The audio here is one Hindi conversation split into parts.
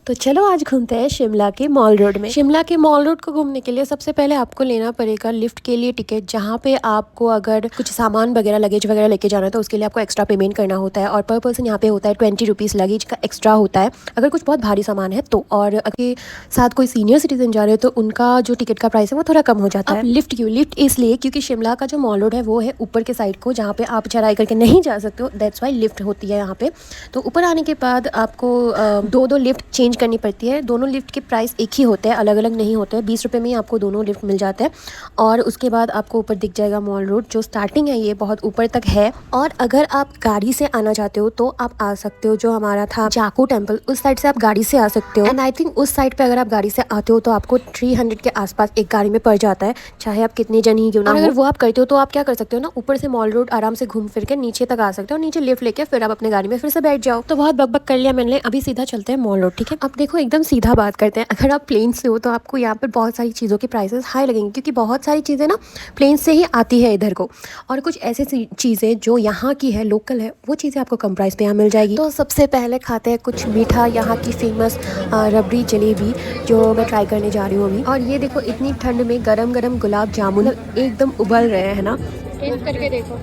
तो चलो आज घूमते हैं शिमला के मॉल रोड में। शिमला के मॉल रोड को घूमने के लिए सबसे पहले आपको लेना पड़ेगा लिफ्ट के लिए टिकट, जहाँ पे आपको अगर कुछ सामान वगैरह लगेज वगैरह लेके जाना है तो उसके लिए आपको एक्स्ट्रा पेमेंट करना होता है। और पर पर्सन यहाँ पे होता है 20 रुपीज़ लगेज का एक्स्ट्रा होता है अगर कुछ बहुत भारी सामान है तो। और अगर साथ कोई सीनियर सिटीजन जा रहे हो तो उनका जो टिकट का प्राइस है वो थोड़ा कम हो जाता है। लिफ्ट क्यों? लिफ्ट इसलिए क्योंकि शिमला का जो मॉल रोड है वो है ऊपर के साइड को, जहाँ पे आप चढ़ाई करके नहीं जा सकते हो, दैट्स वाई लिफ्ट होती है यहाँ पे। तो ऊपर आने के बाद आपको दो लिफ्ट चेंज करनी पड़ती है। दोनों लिफ्ट के प्राइस एक ही होते हैं, अलग अलग नहीं होते हैं। 20 रुपये में ही आपको दोनों लिफ्ट मिल जाते हैं। और उसके बाद आपको ऊपर दिख जाएगा मॉल रोड, जो स्टार्टिंग है ये बहुत ऊपर तक है। और अगर आप गाड़ी से आना चाहते हो तो आप आ सकते हो, जो हमारा था जाकू टेम्पल उस साइड से आप गाड़ी से आ सकते हो। एंड आई थिंक उस साइड पे अगर आप गाड़ी से आते हो तो आपको 300 के आसपास एक गाड़ी में पड़ जाता है, चाहे आप कितने जन ही क्यों ना हो। अगर वो आप करते हो तो आप क्या कर सकते हो ना, ऊपर से मॉल रोड आराम से घूम फिर के नीचे तक आ सकते हो, नीचे लिफ्ट लेके फिर आप अपने गाड़ी में फिर से बैठ जाओ। तो बहुत बकबक कर लिया मैंने, अभी सीधा चलते हैं मॉल रोड, ठीक है। अब देखो एकदम सीधा बात करते हैं। अगर आप प्लेन से हो तो आपको यहाँ पर बहुत सारी चीज़ों के प्राइसेस हाई लगेंगे, क्योंकि बहुत सारी चीज़ें ना प्लेन से ही आती है इधर को। और कुछ ऐसी चीज़ें जो यहाँ की है, लोकल है, वो चीज़ें आपको कम प्राइस पे यहाँ मिल जाएगी। तो सबसे पहले खाते हैं कुछ मीठा, यहाँ की फेमस रबड़ी जलेबी जो मैं ट्राई करने जा रही हूँ अभी। और ये देखो इतनी ठंड में गरम गरम गुलाब जामुन एकदम उबल रहे हैं ना, टेस्ट करके देखो।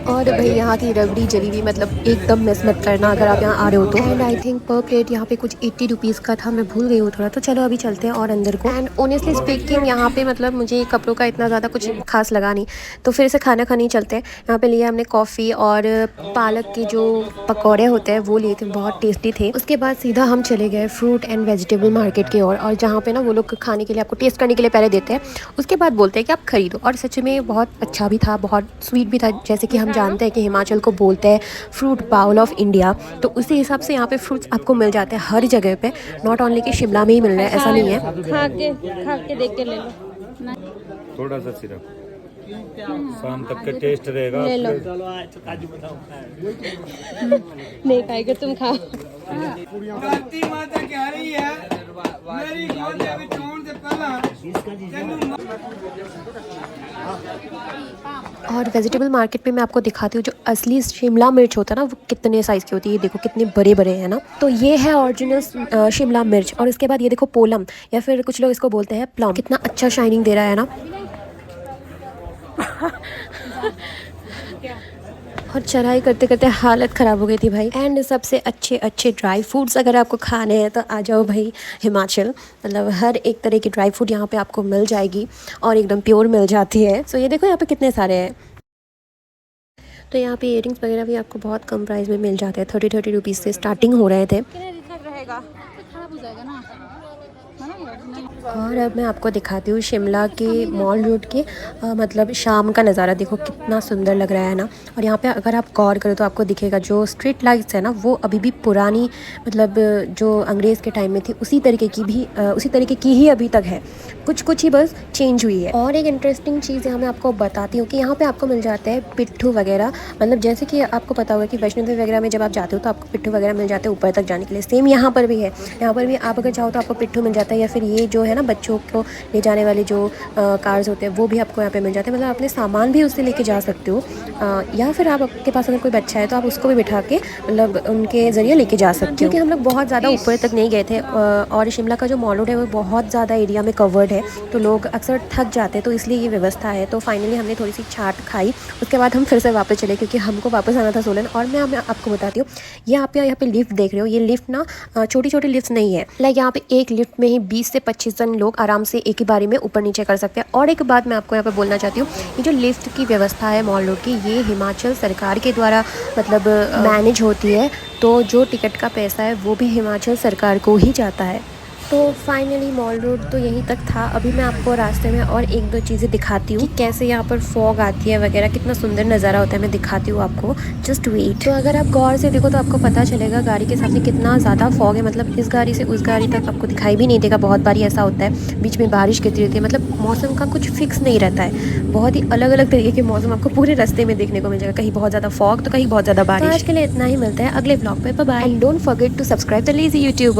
और भाई यहाँ की रबड़ी जलेबी मतलब एकदम मिस मत करना अगर आप यहाँ आ रहे हो तो। एंड आई थिंक पर प्लेट यहाँ पे कुछ 80 रुपीज़ का था, मैं भूल गई हूँ थोड़ा। तो चलो अभी चलते हैं और अंदर को। एंड ऑनेस्टली स्पीकिंग यहाँ पे मतलब मुझे कपड़ों का इतना ज़्यादा कुछ खास लगा नहीं, तो फिर से खाना खाने चलते हैं। यहाँ पे लिया हमने कॉफ़ी और पालक के जो पकौड़े होते हैं वो लिए थे, बहुत टेस्टी थे। उसके बाद सीधा हम चले गए फ्रूट एंड वेजिटेबल मार्केट की ओर, और जहाँ पे ना वो लोग खाने के लिए आपको टेस्ट करने के लिए पहले देते हैं, उसके बाद बोलते हैं कि आप खरीदो। और सच में बहुत अच्छा भी था, बहुत स्वीट भी था। जैसे कि हम जानते हैं कि हिमाचल को बोलते हैं फ्रूट बाउल ऑफ इंडिया, तो उसी हिसाब से यहाँ पे फ्रूट्स आपको मिल जाते हैं हर जगह पे, नॉट ओनली कि शिमला में ही मिल रहा है, ऐसा नहीं है। खा के देख के ले लो, थोड़ा सा सिरप शाम तक का टेस्ट रहेगा। ले लो। नहीं खाएगा तुम खाओ। और वेजिटेबल मार्केट में मैं आपको दिखाती हूँ जो असली शिमला मिर्च होता है ना, वो कितने साइज़ की होती है। ये देखो कितने बड़े बड़े हैं ना। तो ये है ओरिजिनल शिमला मिर्च। और इसके बाद ये देखो पोलम, या फिर कुछ लोग इसको बोलते हैं प्लम, कितना अच्छा शाइनिंग दे रहा है ना। और चढ़ाई करते करते हालत ख़राब हो गई थी भाई। एंड सबसे अच्छे अच्छे ड्राई फ्रूट्स अगर आपको खाने हैं तो आ जाओ भाई हिमाचल। मतलब हर एक तरह की ड्राई फ्रूट यहाँ पे आपको मिल जाएगी और एकदम प्योर मिल जाती है। सो ये देखो यहाँ पे कितने सारे हैं। तो यहाँ पे इयरिंग्स वगैरह भी आपको बहुत कम प्राइस में मिल जाते हैं, 30 रुपीज़ से स्टार्टिंग हो रहे थे। और अब मैं आपको दिखाती हूँ शिमला के मॉल रोड के मतलब शाम का नज़ारा। देखो कितना सुंदर लग रहा है ना। और यहाँ पे अगर आप गौर करो तो आपको दिखेगा जो स्ट्रीट लाइट्स है ना, वो अभी भी पुरानी, मतलब जो अंग्रेज़ के टाइम में थी उसी तरीके की ही अभी तक है, कुछ ही बस चेंज हुई है। और एक इंटरेस्टिंग चीज़ यहाँ मैं आपको बताती हूँ कि यहाँ पे आपको मिल जाते हैं पिट्ठू वगैरह। मतलब जैसे कि आपको पता होगा कि वैष्णो देवी वगैरह में जब आप जाते हो तो आपको पिट्ठू वगैरह मिल जाते हैं ऊपर तक जाने के लिए। सेम यहाँ पर भी है, यहाँ पर भी आप अगर चाहो तो आपको पिट्ठू मिल जाता है, या फिर ये जो है ना बच्चों को ले जाने वाले जो कार्स होते हैं वो भी आपको यहाँ पे मिल जाते हैं। मतलब अपने सामान भी उससे लेके जा सकते हो, या फिर आपके पास अगर कोई बच्चा है तो आप उसको भी बिठा के मतलब उनके ज़रिए लेके जा सकते हो। क्योंकि हम लोग बहुत ज़्यादा ऊपर तक नहीं गए थे, और शिमला का जो मॉल रोड है वो बहुत ज़्यादा एरिया में कवर्ड है, तो लोग अक्सर थक जाते हैं, तो इसलिए ये व्यवस्था है। तो फाइनली हमने थोड़ी सी चाट खाई, उसके बाद हम फिर से वापस चले, क्योंकि हमको वापस आना था सोलन। और मैं आपको बताती हूँ, ये आप यहाँ पे लिफ्ट देख रहे हो, ये लिफ्ट ना छोटी छोटी लिफ्ट नहीं है। लाइक यहाँ पे एक लिफ्ट में ही 20 से 25 जन लोग आराम से एक ही बारी में ऊपर नीचे कर सकते हैं। और एक बात मैं आपको यहाँ पे बोलना चाहती हूँ, ये जो लिफ्ट की व्यवस्था है मॉल रोड की, ये हिमाचल सरकार के द्वारा मतलब मैनेज होती है। तो जो टिकट का पैसा है वो भी हिमाचल सरकार को ही जाता है। तो फाइनली मॉल रोड तो यहीं तक था। अभी मैं आपको रास्ते में और एक दो चीज़ें दिखाती हूँ कि कैसे यहाँ पर फॉग आती है वगैरह, कितना सुंदर नज़ारा होता है, मैं दिखाती हूँ आपको, जस्ट वेट। तो अगर आप गौर से देखो तो आपको पता चलेगा गाड़ी के सामने कितना ज़्यादा फॉग है। मतलब इस गाड़ी से उस गाड़ी तक आपको दिखाई भी नहीं देगा। बहुत बारी ऐसा होता है बीच में बारिश गिरती रहती है, मतलब मौसम का कुछ फिक्स नहीं रहता है। बहुत ही अलग अलग तरीके के मौसम आपको पूरे रास्ते में देखने को मिल जाएगा, कहीं बहुत ज़्यादा फॉग तो कहीं बहुत ज़्यादा बारिश। तो आज के लिए इतना ही, मिलता है अगले ब्लॉग पे, bye bye. And don't forget to subscribe the lazy YouTuber.